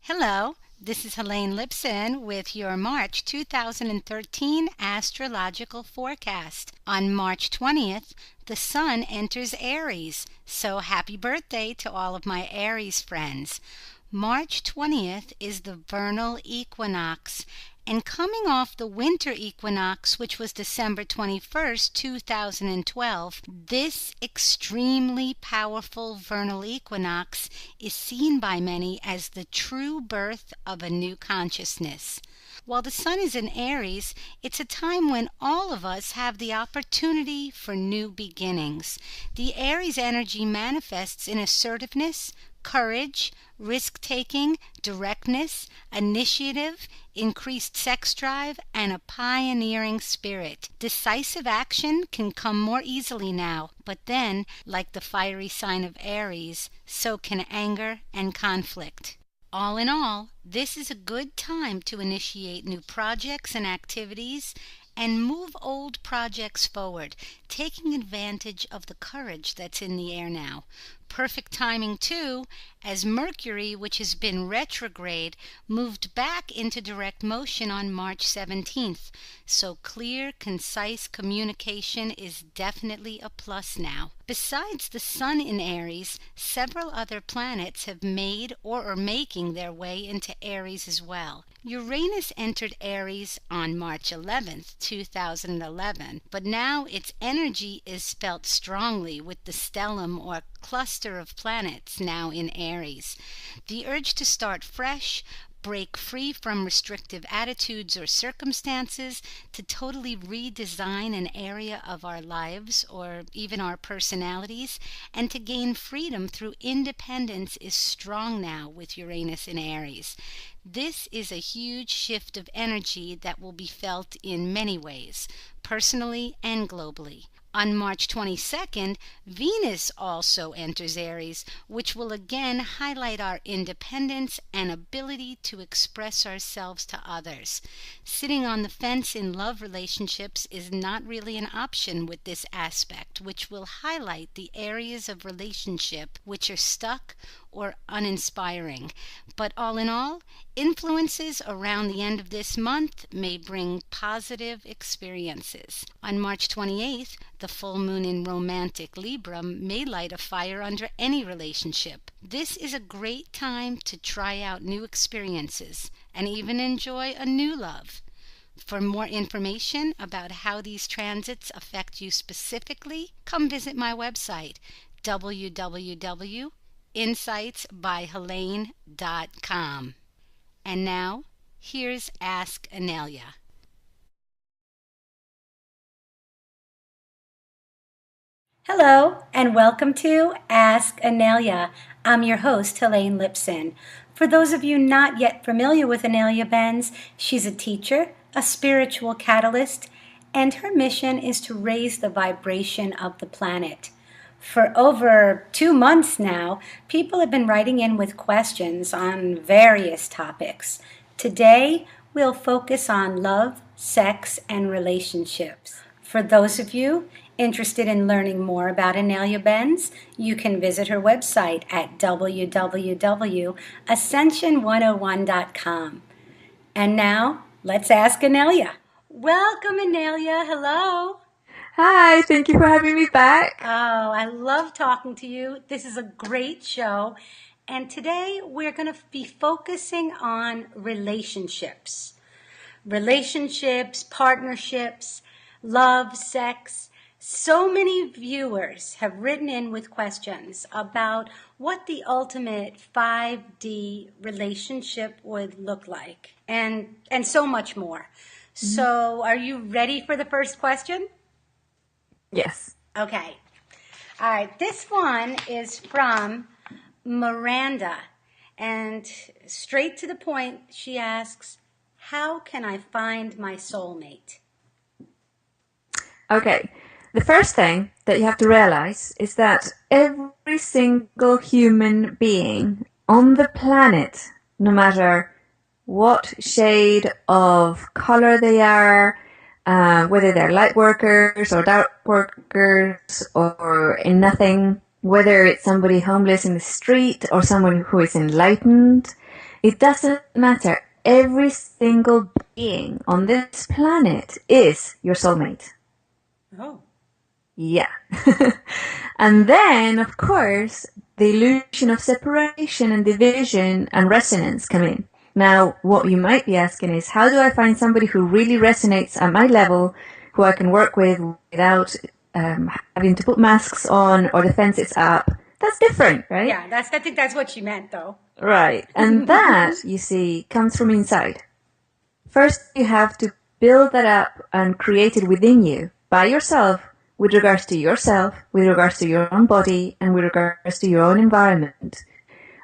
Hello, this is Helane Lipson with your March 2013 astrological forecast. On March 20th, the Sun enters Aries, so happy birthday to all of my Aries friends. March 20th is the vernal equinox, and coming off the winter equinox, which was December 21st, 2012, this extremely powerful vernal equinox is seen by many as the true birth of a new consciousness. While the Sun is in Aries, it's a time when all of us have the opportunity for new beginnings. The Aries energy manifests in assertiveness, courage, risk-taking, directness, initiative, increased sex drive, and a pioneering spirit. Decisive action can come more easily now, but then, like the fiery sign of Aries, so can anger and conflict. All in all, this is a good time to initiate new projects and activities and move old projects forward, taking advantage of the courage that's in the air now. Perfect timing, too, as Mercury, which has been retrograde, moved back into direct motion on March 17th. So clear, concise communication is definitely a plus now. Besides the Sun in Aries, several other planets have made or are making their way into Aries as well. Uranus entered Aries on March 11th, 2011, but now its energy is felt strongly with the stellium or cluster of planets now in Aries. The urge to start fresh, break free from restrictive attitudes or circumstances, to totally redesign an area of our lives or even our personalities, and to gain freedom through independence is strong now with Uranus in Aries. This is a huge shift of energy that will be felt in many ways, personally and globally. On March 22nd, Venus also enters Aries, which will again highlight our independence and ability to express ourselves to others. Sitting on the fence in love relationships is not really an option with this aspect, which will highlight the areas of relationship which are stuck or uninspiring. But all in all, influences around the end of this month may bring positive experiences. On March 28th, the full moon in romantic Libra may light a fire under any relationship. This is a great time to try out new experiences and even enjoy a new love. For more information about how these transits affect you specifically, come visit my website, www.insightsbyhelane.com. And now, here's Ask Inelia. Hello, and welcome to Ask Inelia. I'm your host, Helane Lipson. For those of you not yet familiar with Inelia Benz, she's a teacher, a spiritual catalyst, and her mission is to raise the vibration of the planet. For over 2 months now, people have been writing in with questions on various topics. Today, we'll focus on love, sex, and relationships. For those of you interested in learning more about Inelia Benz, you can visit her website at www.ascension101.com. And now, let's ask Inelia. Welcome, Inelia. Hello. Hi, thank you for having me back. Oh, I love talking to you. This is a great show. And today we're going to be focusing on relationships. Relationships, partnerships, love, sex. So many viewers have written in with questions about what the ultimate 5D relationship would look like, and so much more. So are you ready for the first question? Yes. Okay. All right. This one is from Miranda. And straight to the point, she asks, how can I find my soulmate? Okay. The first thing that you have to realize is that every single human being on the planet, no matter what shade of color they are, whether they're light workers or dark workers or in nothing, whether it's somebody homeless in the street or someone who is enlightened, It doesn't matter. Every single being on this planet is your soulmate. Oh. Yeah. And then, of course, the illusion of separation and division and resonance come in. Now, what you might be asking is, how do I find somebody who really resonates at my level, who I can work with without having to put masks on or defenses up? That's different, right? Yeah, I think that's what she meant, though. Right. And that, you see, comes from inside. First, you have to build that up and create it within you by yourself, with regards to yourself, with regards to your own body, and with regards to your own environment.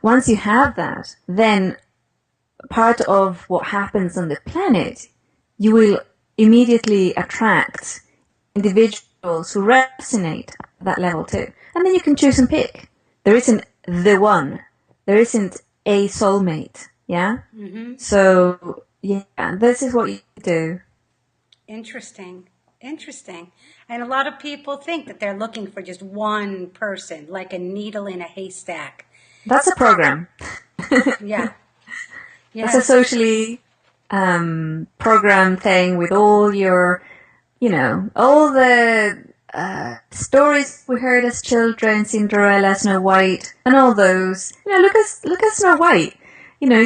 Once you have that, then part of what happens on the planet, you will immediately attract individuals who resonate at that level too. And then you can choose and pick. There isn't the one. There isn't a soulmate. Yeah? Mm-hmm. So, yeah, this is what you do. Interesting. And a lot of people think that they're looking for just one person, like a needle in a haystack. That's a program. Yeah. That's a socially programmed thing with all your, all the stories we heard as children, Cinderella, Snow White, and all those. Look at Snow White.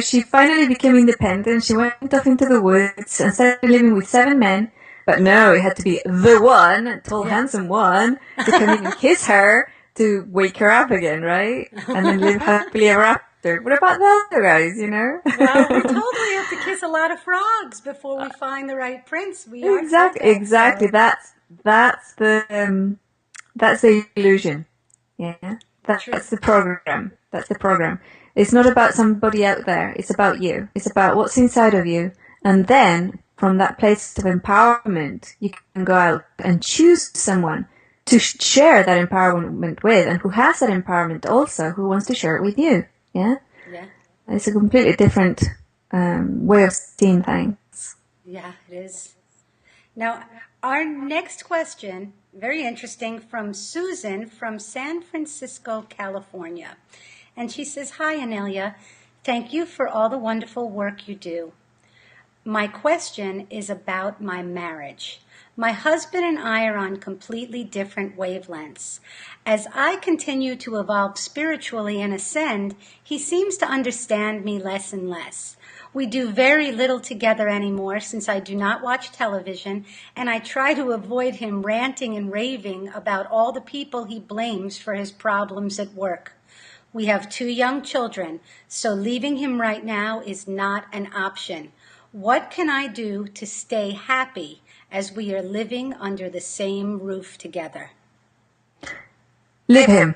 She finally became independent. She went off into the woods and started living with 7 men. But no, it had to be the one, tall, handsome one, to come in and kiss her to wake her up again, right? And then live happily ever after. What about the other guys, Well, we're told we have to kiss a lot of frogs before we find the right prince. Exactly. So. That's the illusion. Yeah. That's the program. It's not about somebody out there. It's about you. It's about what's inside of you. And then, from that place of empowerment, you can go out and choose someone to share that empowerment with, and who has that empowerment also, who wants to share it with you. Yeah? Yeah. It's a completely different way of seeing things. Yeah, it is. Now, our next question, very interesting, from Susan from San Francisco, California. And she says, "Hi, Inelia. Thank you for all the wonderful work you do. My question is about my marriage. My husband and I are on completely different wavelengths. As I continue to evolve spiritually and ascend, he seems to understand me less and less. We do very little together anymore since I do not watch television, and I try to avoid him ranting and raving about all the people he blames for his problems at work. We have 2 young children, so leaving him right now is not an option. What can I do to stay happy as we are living under the same roof together?" Leave him.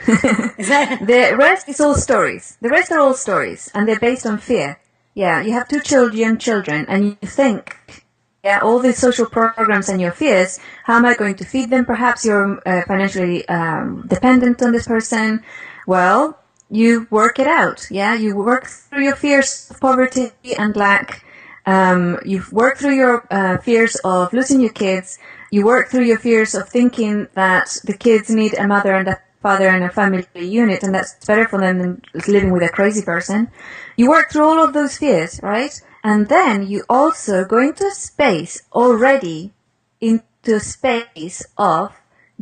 The rest is all stories. The rest are all stories, and they're based on fear. Yeah, you have 2 young children, and you think, all these social programs and your fears, how am I going to feed them? Perhaps you're financially dependent on this person. Well, you work it out. Yeah, you work through your fears of poverty and lack. You work through your fears of losing your kids. You work through your fears of thinking that the kids need a mother and a father and a family unit, and that's better for them than living with a crazy person. You work through all of those fears, right? And then you also go into a space already, into a space of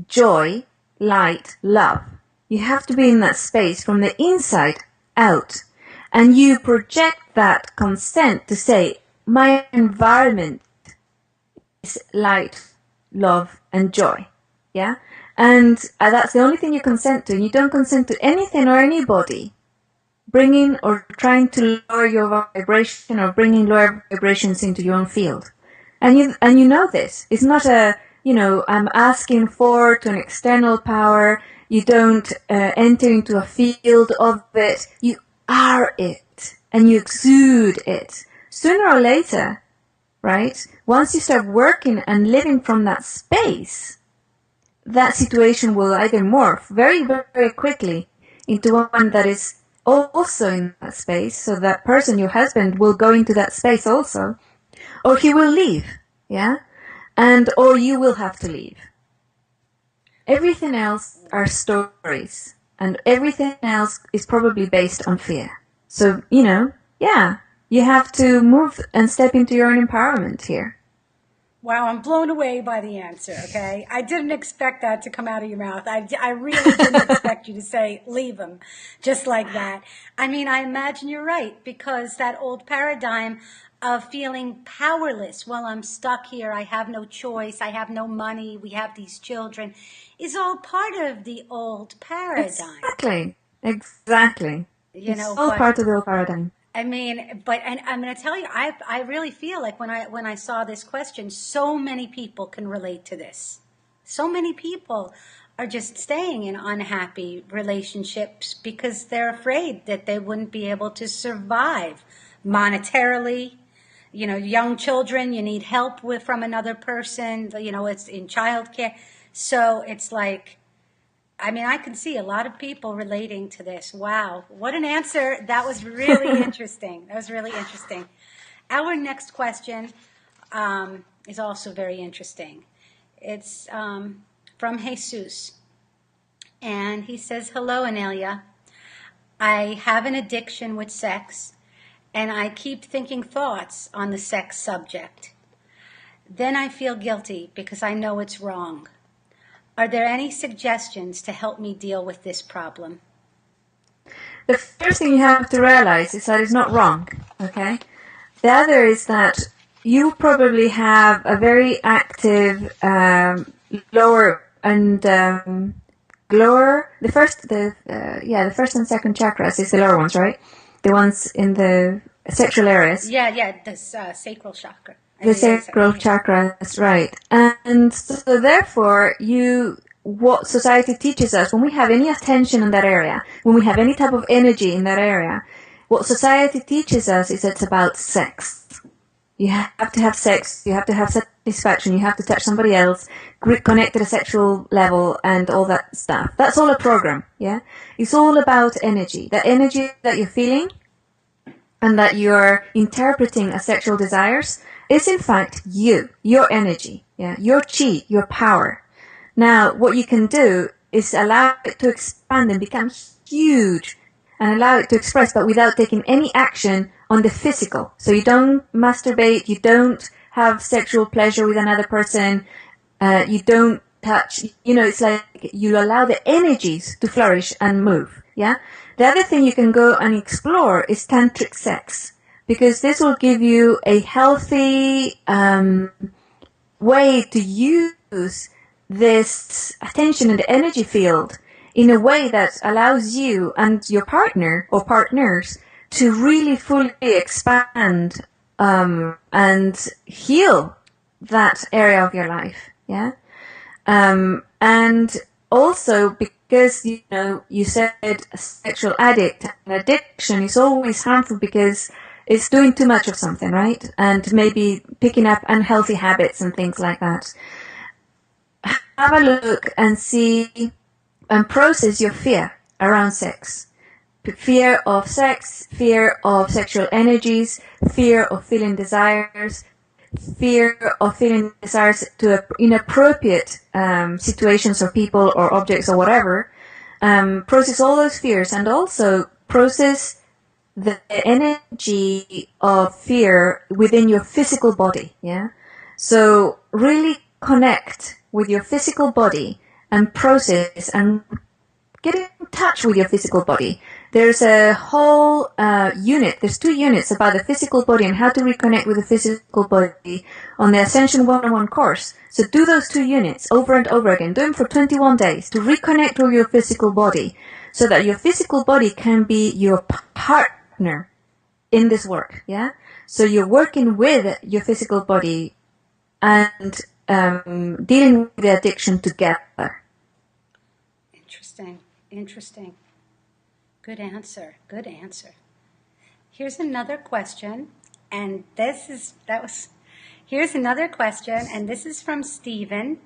joy, light, love. You have to be in that space from the inside out. And you project that consent to say, my environment is light, love, and joy. Yeah? And that's the only thing you consent to. And you don't consent to anything or anybody bringing or trying to lower your vibration or bringing lower vibrations into your own field. And you know this. It's not I'm asking for to an external power. You don't enter into a field of it. You are it. And you exude it. Sooner or later, right? Once you start working and living from that space, that situation will either morph very, very quickly into one that is also in that space. So that person, your husband, will go into that space also. Or he will leave. Yeah? Or you will have to leave. Everything else are stories. And everything else is probably based on fear. So, yeah, you have to move and step into your own empowerment here. Wow, I'm blown away by the answer, okay? I didn't expect that to come out of your mouth. I really didn't expect you to say, leave them, just like that. I mean, I imagine you're right, because that old paradigm of feeling powerless, well, I'm stuck here, I have no choice, I have no money, we have these children, is all part of the old paradigm. Exactly. It's all part of the old paradigm. I mean, and I'm going to tell you, I really feel like when I saw this question, so many people can relate to this. So many people are just staying in unhappy relationships because they're afraid that they wouldn't be able to survive monetarily. Young children, you need help from another person. It's in childcare. So it's like, I mean, I can see a lot of people relating to this. Wow, what an answer. That was really interesting. Our next question is also very interesting. It's from Jesus. And he says, hello, Inelia. I have an addiction with sex, and I keep thinking thoughts on the sex subject. Then I feel guilty because I know it's wrong. Are there any suggestions to help me deal with this problem? The first thing you have to realize is that it's not wrong, okay? The other is that you probably have a very active lower and lower. The first and second chakras is the lower ones, right? The ones in the sexual areas. Yeah, the sacral chakra. The sacral chakras, right. And so therefore, what society teaches us, when we have any attention in that area, when we have any type of energy in that area, what society teaches us is it's about sex. You have to have sex, you have to have satisfaction, you have to touch somebody else, connect at a sexual level and all that stuff. That's all a program, yeah? It's all about energy. The energy that you're feeling and that you're interpreting as sexual desires is in fact your energy, yeah, your chi, your power. Now, what you can do is allow it to expand and become huge and allow it to express, but without taking any action on the physical. So you don't masturbate, you don't have sexual pleasure with another person, you don't touch, it's like you allow the energies to flourish and move, yeah? The other thing you can go and explore is tantric sex, because this will give you a healthy way to use this attention and energy field in a way that allows you and your partner or partners to really fully expand and heal that area of your life, yeah? And also because, you said a sexual addict, and addiction is always harmful because it's doing too much of something, right? And maybe picking up unhealthy habits and things like that. Have a look and see and process your fear around sex. Fear of sex, fear of sexual energies, fear of feeling desires, fear of feeling desires to inappropriate situations or people or objects or whatever. Process all those fears and also process the energy of fear within your physical body, yeah? So really connect with your physical body and process and get in touch with your physical body. There's a whole there's 2 units about the physical body and how to reconnect with the physical body on the Ascension 101 course. So do those 2 units over and over again. Do them for 21 days to reconnect with your physical body so that your physical body can be your partner in this work, yeah? So you're working with your physical body and dealing with the addiction together. Interesting. Good answer. Here's another question, and here's another question, and this is from Stephen,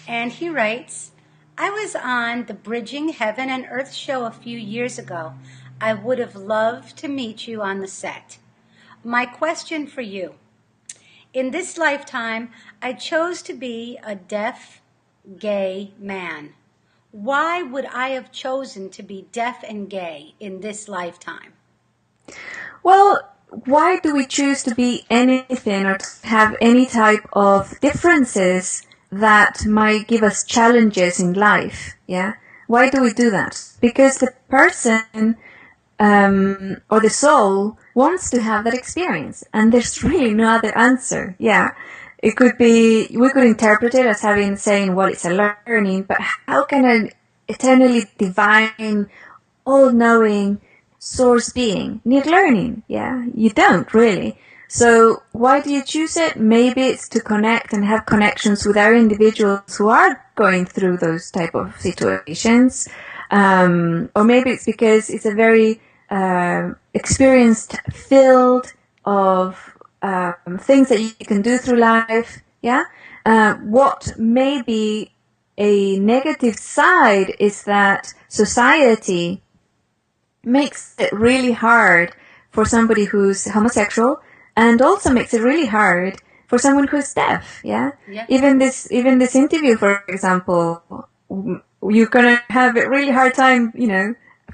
and he writes, I was on the Bridging Heaven and Earth show a few years ago. I would have loved to meet you on the set. My question for you, in this lifetime, I chose to be a deaf, gay man. Why would I have chosen to be deaf and gay in this lifetime? Well, why do we choose to be anything or to have any type of differences that might give us challenges in life? Yeah. Why do we do that? Because the person or the soul wants to have that experience, and there's really no other answer. Yeah. It could be, we could interpret it as saying, well, it's a learning, but how can an eternally divine, all-knowing source being need learning? Yeah, you don't really. So why do you choose it? Maybe it's to connect and have connections with other individuals who are going through those type of situations. Or maybe it's because it's a very experienced field of things that you can do through life. Yeah. What may be a negative side is that society makes it really hard for somebody who's homosexual, and also makes it really hard for someone who's deaf. Yeah. Even this interview, for example, you're gonna have a really hard time,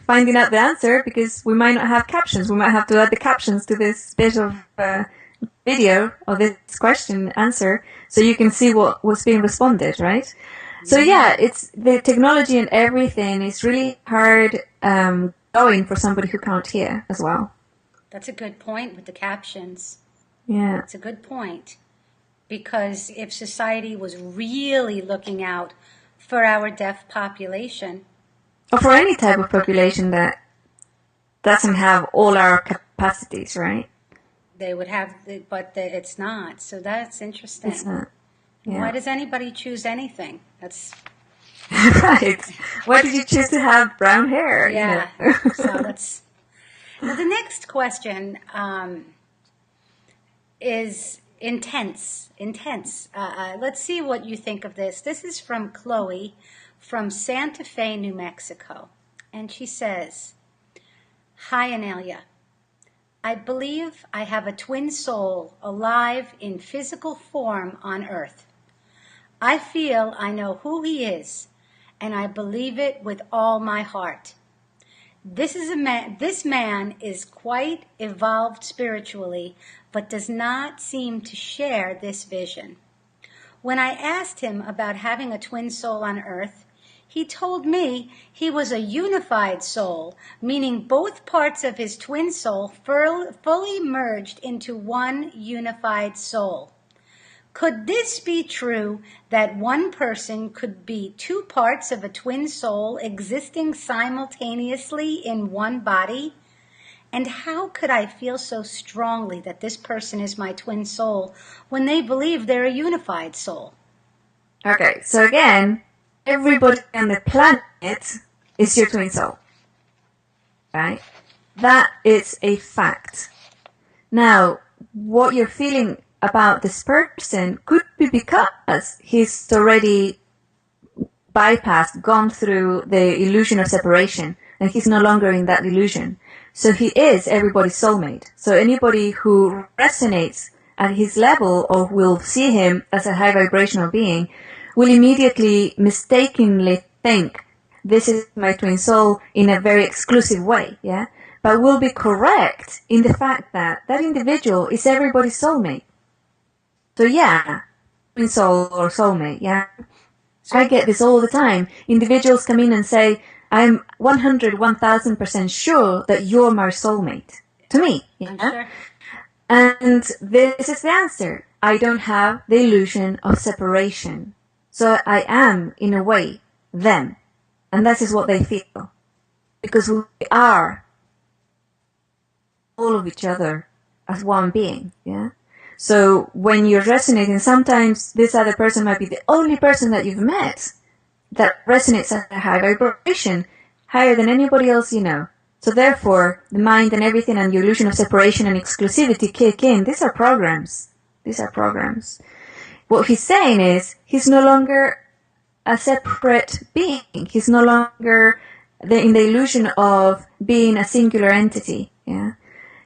finding out the answer, because we might not have captions. We might have to add the captions to this bit of video of this question answer, so you can see what was being responded, right? So yeah, it's the technology and everything is really hard going for somebody who can't hear as well. That's a good point with the captions. Yeah. It's a good point. Because if society was really looking out for our deaf population, or for any type of population that doesn't have all our capacities, right? They would have, but it's not. So that's interesting. It's not. Yeah. Why does anybody choose anything? That's right. Why did you choose to have brown hair? Yeah. So that's. Now the next question is intense. Let's see what you think of this. This is from Chloe from Santa Fe, New Mexico. And she says, "Hi, Inelia. I believe I have a twin soul alive in physical form on Earth. I feel I know who he is, and I believe it with all my heart. This man is quite evolved spiritually, but does not seem to share this vision. When I asked him about having a twin soul on Earth, he told me he was a unified soul, meaning both parts of his twin soul fully merged into one unified soul. Could this be true, that one person could be two parts of a twin soul existing simultaneously in one body? And how could I feel so strongly that this person is my twin soul when they believe they're a unified soul?" Okay, so again, everybody on the planet is your twin soul, right? That is a fact. Now, what you're feeling about this person could be because he's already bypassed, gone through the illusion of separation, and he's no longer in that illusion. So he is everybody's soulmate. So anybody who resonates at his level or will see him as a high vibrational being will immediately mistakenly think this is my twin soul in a very exclusive way, yeah? But will be correct in the fact that that individual is everybody's soulmate. So yeah, twin soul or soulmate, yeah? So I get this all the time. Individuals come in and say, I'm 1,000% sure that you're my soulmate. To me, yeah? I'm sure. And this is the answer. I don't have the illusion of separation. So I am, in a way, them. And that is what they feel. Because we are all of each other as one being, yeah? So when you're resonating, sometimes this other person might be the only person that you've met that resonates at a high vibration, higher than anybody else you know. So therefore, the mind and everything and your illusion of separation and exclusivity kick in. These are programs. What he's saying is, he's no longer a separate being. He's no longer in the illusion of being a singular entity, yeah?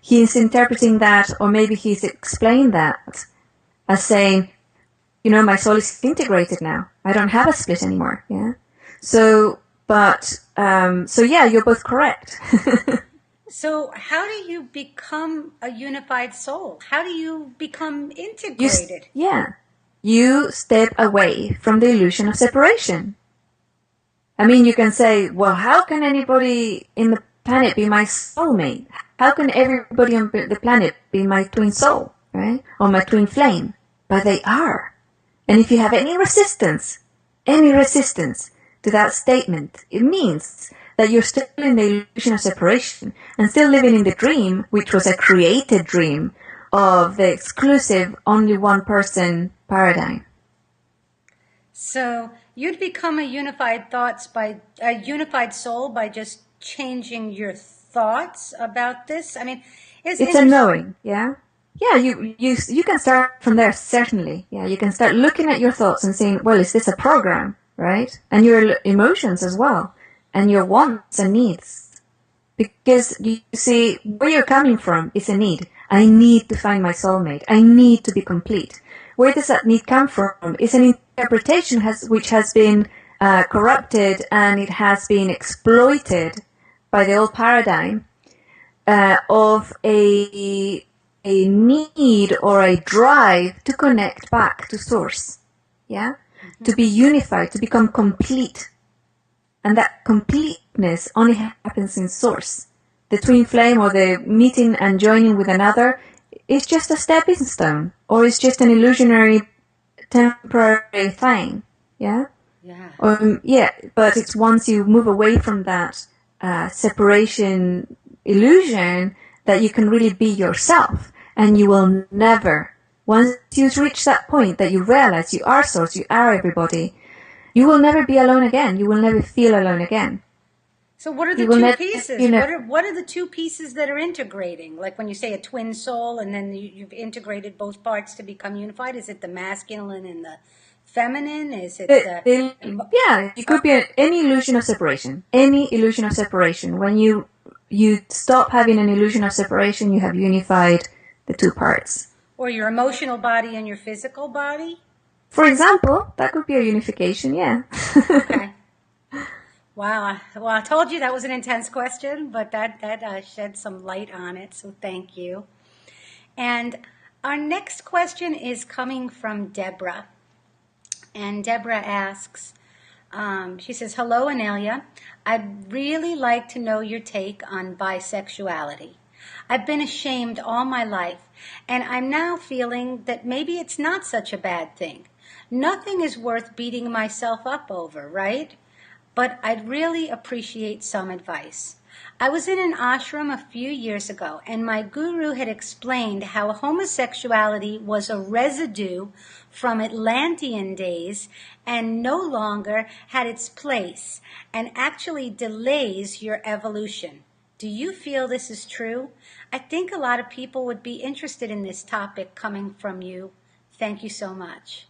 He's interpreting that, or maybe he's explained that as saying, my soul is integrated now. I don't have a split anymore, yeah? So yeah, you're both correct. So how do you become a unified soul? How do you become integrated? You step away from the illusion of separation. I mean, you can say, well, how can anybody in the planet be my soulmate? How can everybody on the planet be my twin soul, right? Or my twin flame? But they are. And if you have any resistance to that statement, it means that you're still in the illusion of separation and still living in the dream, which was a created dream of the exclusive only one person paradigm. So you'd become a unified soul by just changing your thoughts about this. I mean, it's a knowing, yeah. Yeah, you can start from there, certainly. Yeah, you can start looking at your thoughts and saying, well, is this a program, right? And your emotions as well, and your wants and needs. Because you see, where you're coming from is a need. I need to find my soulmate. I need to be complete. Where does that need come from? It's an interpretation which has been corrupted, and it has been exploited by the old paradigm of a need or a drive to connect back to source, yeah? Mm-hmm. To be unified, to become complete. And that completeness only happens in source. The twin flame or the meeting and joining with another is just a stepping stone, or it's just an illusionary temporary thing, yeah? Yeah. But it's once you move away from that separation illusion that you can really be yourself, and you will never, once you reach that point that you realize you are source, you are everybody, you will never be alone again. You will never feel alone again. So what are the two pieces? What are the two pieces that are integrating? Like when you say a twin soul and then you've integrated both parts to become unified, is it the masculine and the feminine? Is it yeah, it could be any illusion of separation. Any illusion of separation. When you stop having an illusion of separation, you have unified the two parts. Or your emotional body and your physical body? For example, that could be a unification, yeah. Okay. Wow. Well, I told you that was an intense question, but that shed some light on it, so thank you. And our next question is coming from Deborah. And Deborah asks, she says, hello, Inelia. I'd really like to know your take on bisexuality. I've been ashamed all my life, and I'm now feeling that maybe it's not such a bad thing. Nothing is worth beating myself up over, right? But I'd really appreciate some advice. I was in an ashram a few years ago, and my guru had explained how homosexuality was a residue from Atlantean days and no longer had its place and actually delays your evolution. Do you feel this is true? I think a lot of people would be interested in this topic coming from you. Thank you so much.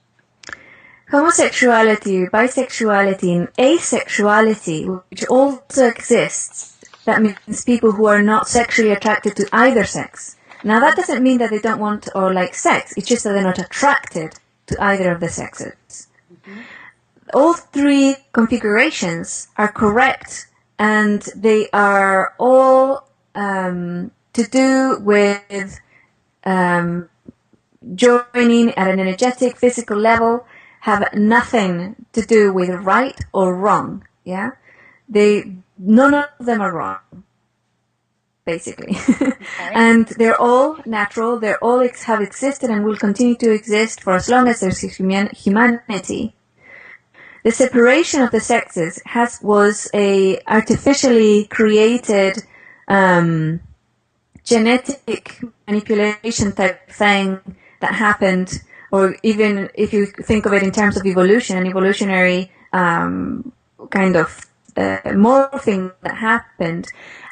Homosexuality, bisexuality, and asexuality, which also exists, that means people who are not sexually attracted to either sex. Now, that doesn't mean that they don't want or like sex. It's just that they're not attracted to either of the sexes. Mm-hmm. All three configurations are correct, and they are all to do with joining at an energetic, physical level, have nothing to do with right or wrong. Yeah, none of them are wrong, basically. Okay. And they're all natural. They're all have existed and will continue to exist for as long as there's humanity. The separation of the sexes was a artificially created genetic manipulation type thing that happened. Or even if you think of it in terms of evolution, an evolutionary kind of morphing that happened.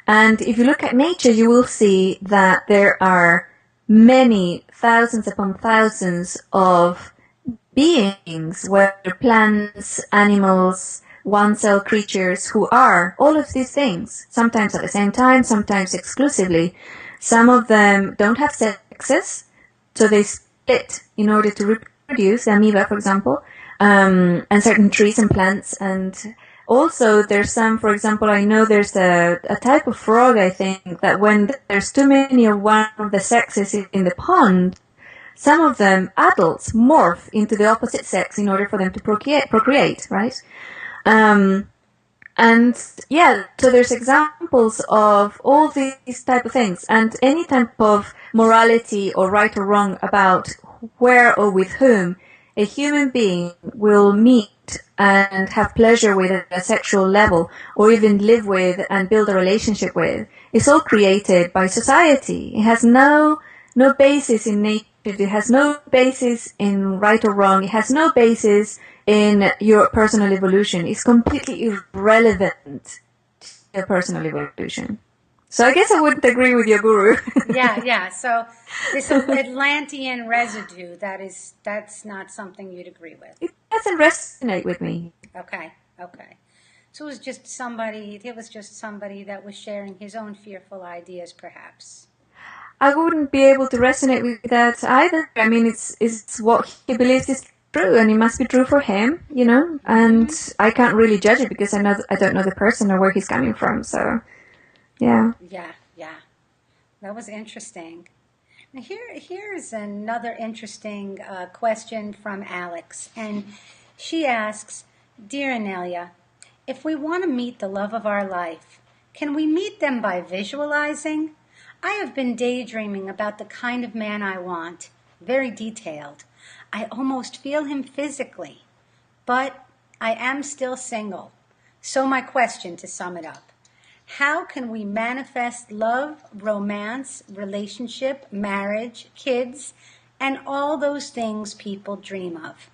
And if you look at nature, you will see that there are many thousands upon thousands of beings, whether plants, animals, one-cell creatures, who are all of these things, sometimes at the same time, sometimes exclusively. Some of them don't have sexes, so they split in order to reproduce, amoeba, for example, and certain trees and plants and Also, there's some, for example, I know there's a type of frog, I think, that when there's too many of one of the sexes in the pond, some of them, adults, morph into the opposite sex in order for them to procreate, right? And yeah, so there's examples of all these type of things, and any type of morality or right or wrong about where or with whom a human being will meet and have pleasure with at a sexual level, or even live with and build a relationship with, is all created by society. It has no basis in nature. It has no basis in right or wrong. It has no basis in your personal evolution. It's completely irrelevant to your personal evolution. So I guess I wouldn't agree with your guru. Yeah. So this Atlantean residue, that's not something you'd agree with. It doesn't resonate with me. Okay. So it was just somebody that was sharing his own fearful ideas, perhaps. I wouldn't be able to resonate with that either. I mean, it's what he believes is true, and it must be true for him, you know. And I can't really judge it because I don't know the person or where he's coming from. So, yeah. Yeah. That was interesting. Now here's another interesting question from Alex, and she asks, "Dear Inelia, if we want to meet the love of our life, can we meet them by visualizing? I have been daydreaming about the kind of man I want, very detailed. I almost feel him physically, but I am still single. So my question, to sum it up, how can we manifest love, romance, relationship, marriage, kids, and all those things people dream of?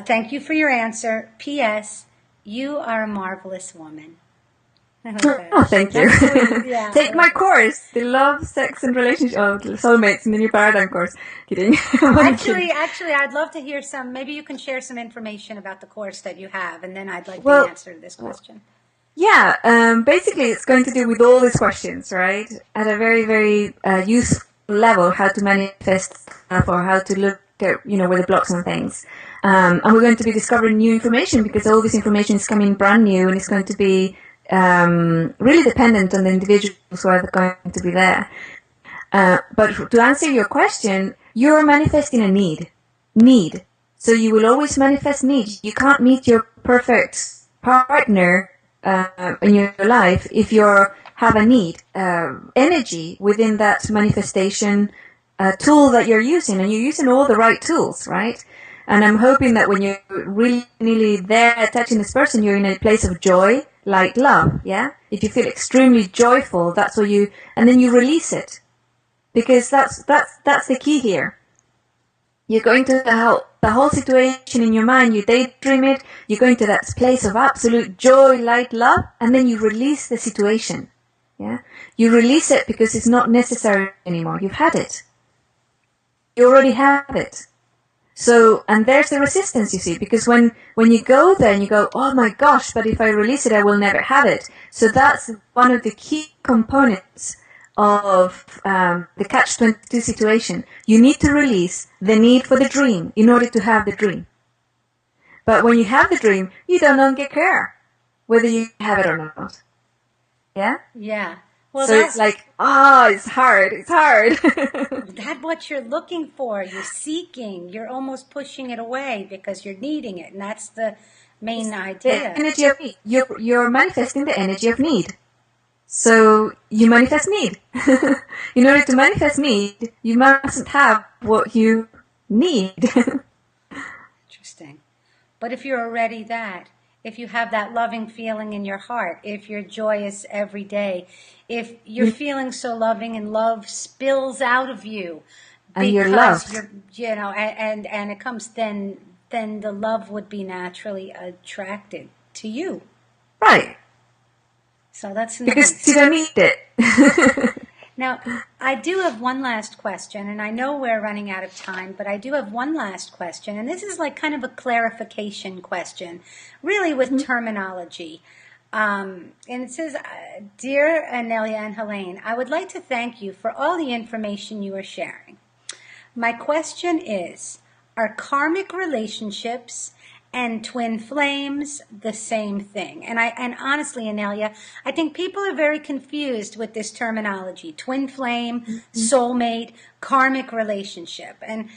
Thank you for your answer. P.S. You are a marvelous woman." Oh, thank you. Yeah. Take my course, the Love, Sex and Relationship, Soulmates in the New Paradigm course. Kidding. Actually, I'd love to hear maybe you can share some information about the course that you have, and then I'd like the answer to this question. Yeah, basically it's going to do with all these questions, right? At a very, very useful level, how to manifest stuff or how to look at, where the blocks and things. And we're going to be discovering new information because all this information is coming brand new, and it's going to be really dependent on the individuals who are going to be there. But to answer your question, you're manifesting a need. So you will always manifest need. You can't meet your perfect partner in your life if you have a need. Energy within that manifestation tool that you're using, and you're using all the right tools, right? And I'm hoping that when you're really nearly there touching this person, you're in a place of joy, like love, yeah? If you feel extremely joyful, that's what and then you release it. Because that's the key here. You're going to the whole situation in your mind, you daydream it, you go into that place of absolute joy, light, love, and then you release the situation, yeah? You release it because it's not necessary anymore. You've had it. You already have it. So, and there's the resistance, you see, because when you go there and you go, oh my gosh, but if I release it, I will never have it. So that's one of the key components of the catch-22 situation. You need to release the need for the dream in order to have the dream. But when you have the dream, you don't longer care whether you have it or not. Yeah? Yeah. Well, so it's like, it's hard. That's what you're looking for. You're seeking. You're almost pushing it away because you're needing it. And that's the main idea. The energy of need. You're manifesting the energy of need. So you manifest need. In order to manifest need, you mustn't have what you need. Interesting. But if you're already that, if you have that loving feeling in your heart, if you're joyous every day, if you're feeling so loving and love spills out of you, and you're loved, and it comes, then the love would be naturally attracted to you. Right. So that's nice. Because you don't need it. Now, I do have one last question, and I know we're running out of time, but I do have one last question, and this is like kind of a clarification question, really with terminology. And it says, "Dear Inelia and Helane, I would like to thank you for all the information you are sharing. My question is, are karmic relationships And twin flames, the same thing. And honestly, Inelia, I think people are very confused with this terminology: twin flame, soulmate, karmic relationship. And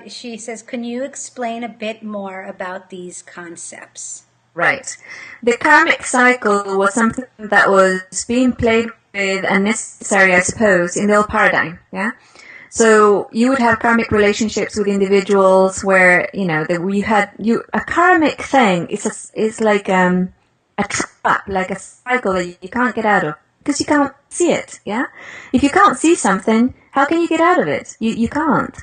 she says, can you explain a bit more about these concepts? Right. The karmic cycle was something that was being played with and necessary, I suppose, in the old paradigm. Yeah. So you would have karmic relationships with individuals where, a karmic thing is like a trap, like a cycle that you can't get out of because you can't see it. Yeah. If you can't see something, how can you get out of it? You can't.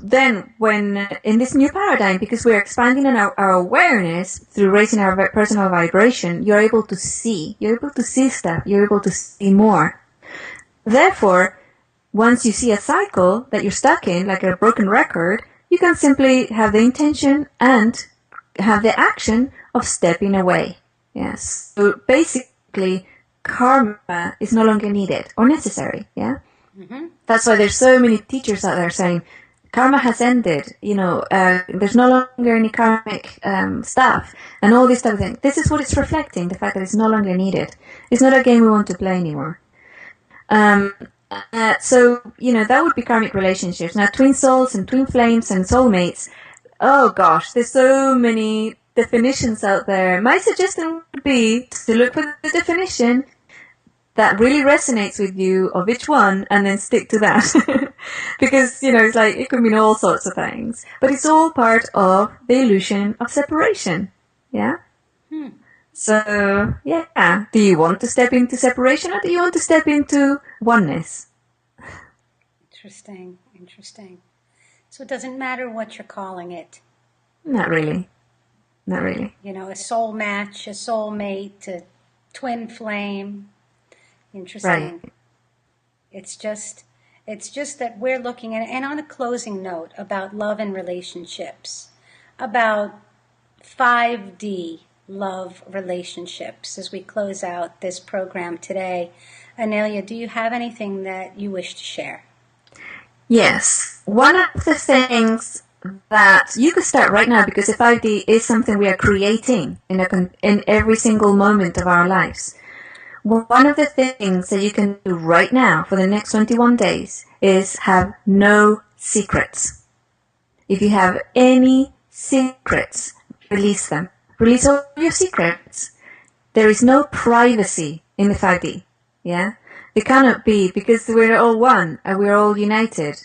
Then when in this new paradigm, because we're expanding on our awareness through raising our personal vibration, you're able to see stuff. You're able to see more. Therefore, once you see a cycle that you're stuck in, like a broken record, you can simply have the intention and have the action of stepping away. Yes. So basically, karma is no longer needed or necessary. Yeah. Mm-hmm. That's why there's so many teachers out there saying karma has ended. There's no longer any karmic stuff and all this type of thing. This is what it's reflecting: the fact that it's no longer needed. It's not a game we want to play anymore. So that would be karmic relationships. Now, twin souls and twin flames and soulmates. Oh gosh, there's so many definitions out there. My suggestion would be to look for the definition that really resonates with you of each one and then stick to that. Because, it's like, it could mean all sorts of things. But it's all part of the illusion of separation. Yeah? So, yeah. Do you want to step into separation or do you want to step into oneness? Interesting. So it doesn't matter what you're calling it. Not really. A soul match, a soulmate, a twin flame. Interesting. Right. It's just that we're looking at, and on a closing note about love and relationships, about 5D love relationships as we close out this program today. Inelia, do you have anything that you wish to share? Yes. One of the things that you could start right now, because the 5D is something we are creating in every single moment of our lives. One of the things that you can do right now for the next 21 days is have no secrets. If you have any secrets, release them. Release all your secrets. There is no privacy in the 5D. Yeah? There cannot be, because we're all one and we're all united.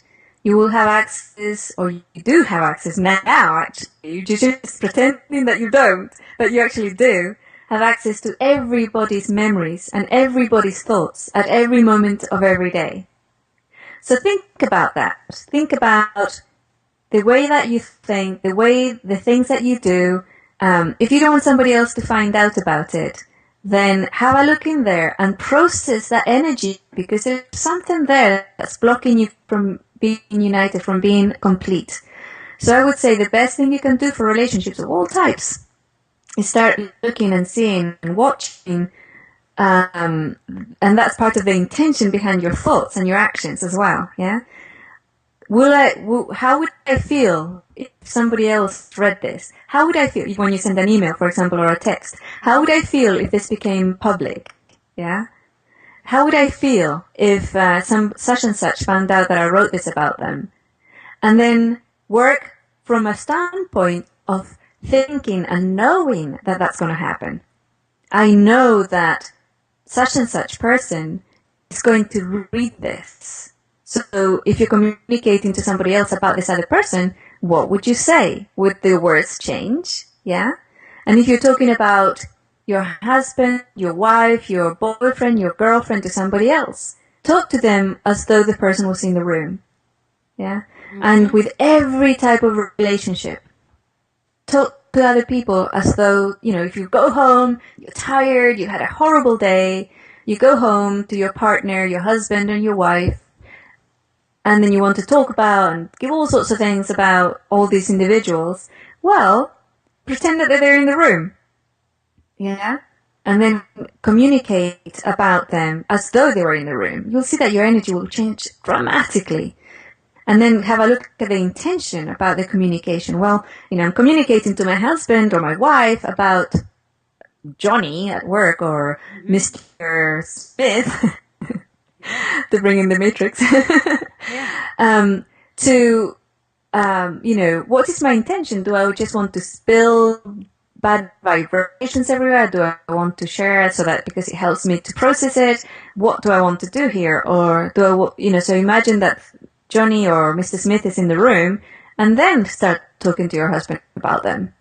You will have access, or you do have access now, actually. You're just pretending that you don't, but you actually do have access to everybody's memories and everybody's thoughts at every moment of every day. So think about that. Think about the way that you think, the things that you do. If you don't want somebody else to find out about it, then have a look in there and process that energy, because there's something there that's blocking you from being united, from being complete. So I would say the best thing you can do for relationships of all types is start looking and seeing and watching, and that's part of the intention behind your thoughts and your actions as well. Yeah. How would I feel if somebody else read this? How would I feel when you send an email, for example, or a text? How would I feel if this became public? Yeah. How would I feel if some such and such found out that I wrote this about them? And then work from a standpoint of thinking and knowing that that's going to happen. I know that such and such person is going to read this. So if you're communicating to somebody else about this other person, what would you say? Would the words change? Yeah. And if you're talking about your husband, your wife, your boyfriend, your girlfriend to somebody else, talk to them as though the person was in the room. Yeah. Mm-hmm. And with every type of relationship, talk to other people as though, if you go home, you're tired, you had a horrible day, you go home to your partner, your husband and your wife, and then you want to talk about and give all sorts of things about all these individuals, well, pretend that they're in the room. Yeah? And then communicate about them as though they were in the room. You'll see that your energy will change dramatically. and then have a look at the intention about the communication. Well, I'm communicating to my husband or my wife about Johnny at work or Mr. Smith to bring in the matrix. What is my intention? Do I just want to spill bad vibrations everywhere? Do I want to share it so that because it helps me to process it? What do I want to do here? Or do I, so imagine that Johnny or Mr. Smith is in the room and then start talking to your husband about them.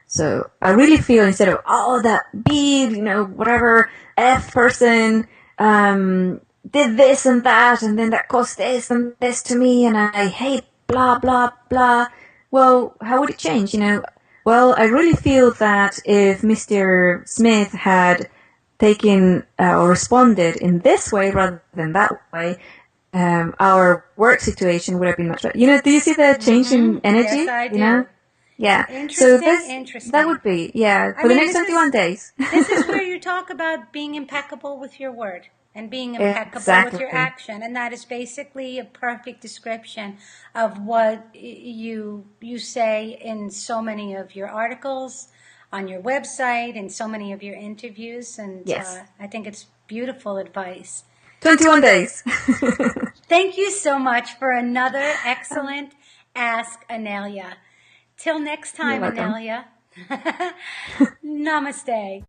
So I really feel instead of, that B, whatever F person, did this and that, and then that caused this and this to me, and I hate blah, blah, blah. Well, how would it change, Well, I really feel that if Mr. Smith had taken or responded in this way rather than that way, our work situation would have been much better. Do you see the change in energy? Yes, I do. Yeah. Interesting. That would be, for the next 21 days. This is where you talk about being impeccable with your word and being impeccable with your action. And that is basically a perfect description of what you say in so many of your articles, on your website, and so many of your interviews. And yes. I think it's beautiful advice. 21 days. Thank you so much for another excellent Ask Inelia. Till next time, Inelia. Namaste.